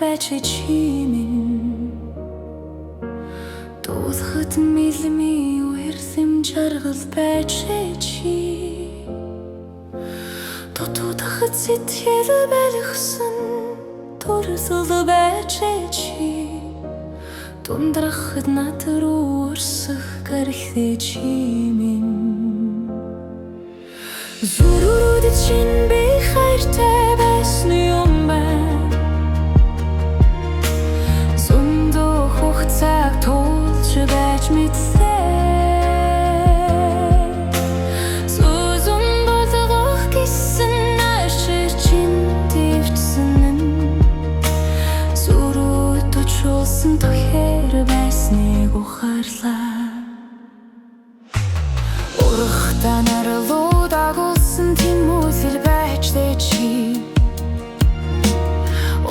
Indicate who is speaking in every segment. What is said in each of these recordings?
Speaker 1: байж чимэн дуусахад милми үерхэм жаргал байж чи тотуудахад сэтгэл байлгсан дурсал байж чи тундрахад над руу өрсөх гарахтэй чимэн зүрүүд чинь би хайртай байсан юм байна зөндөө хугацааг туулж байж мэдсэн сүзэн болгох гэсэн ашиг чинь дэвчсэн зүрүүд очулсан тохиор байсныг ухаарлаа урахтаа наралуу дагуулсан тэмүүлэл байжтэй чи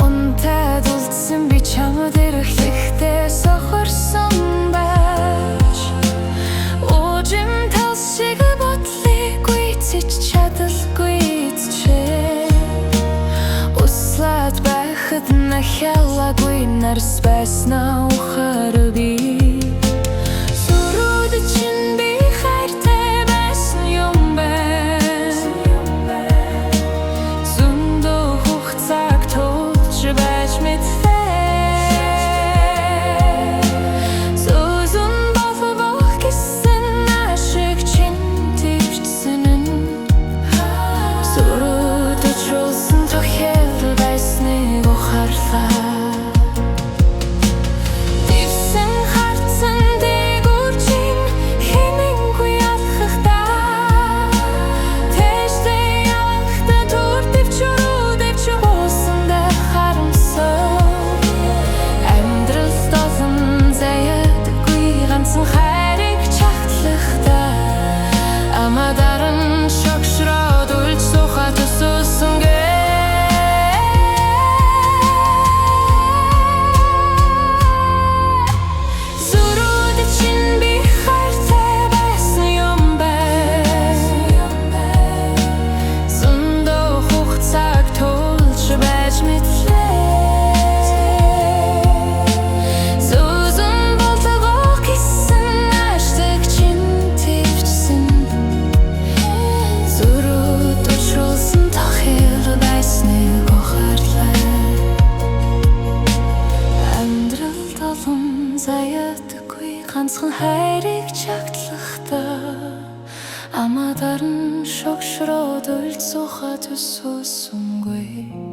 Speaker 1: унтаад үлдсэн би чамд ирэхлэхдээ сохорсон байж уужим тал шиг бодлыг гүйцэж чадалгүй эзчээ услаад байхад нахялаггүй нарс байснаа ухаар би ганцхан хайрыг чагтлахдаа амадар нь шогшроод үлд сухад өссөнгүй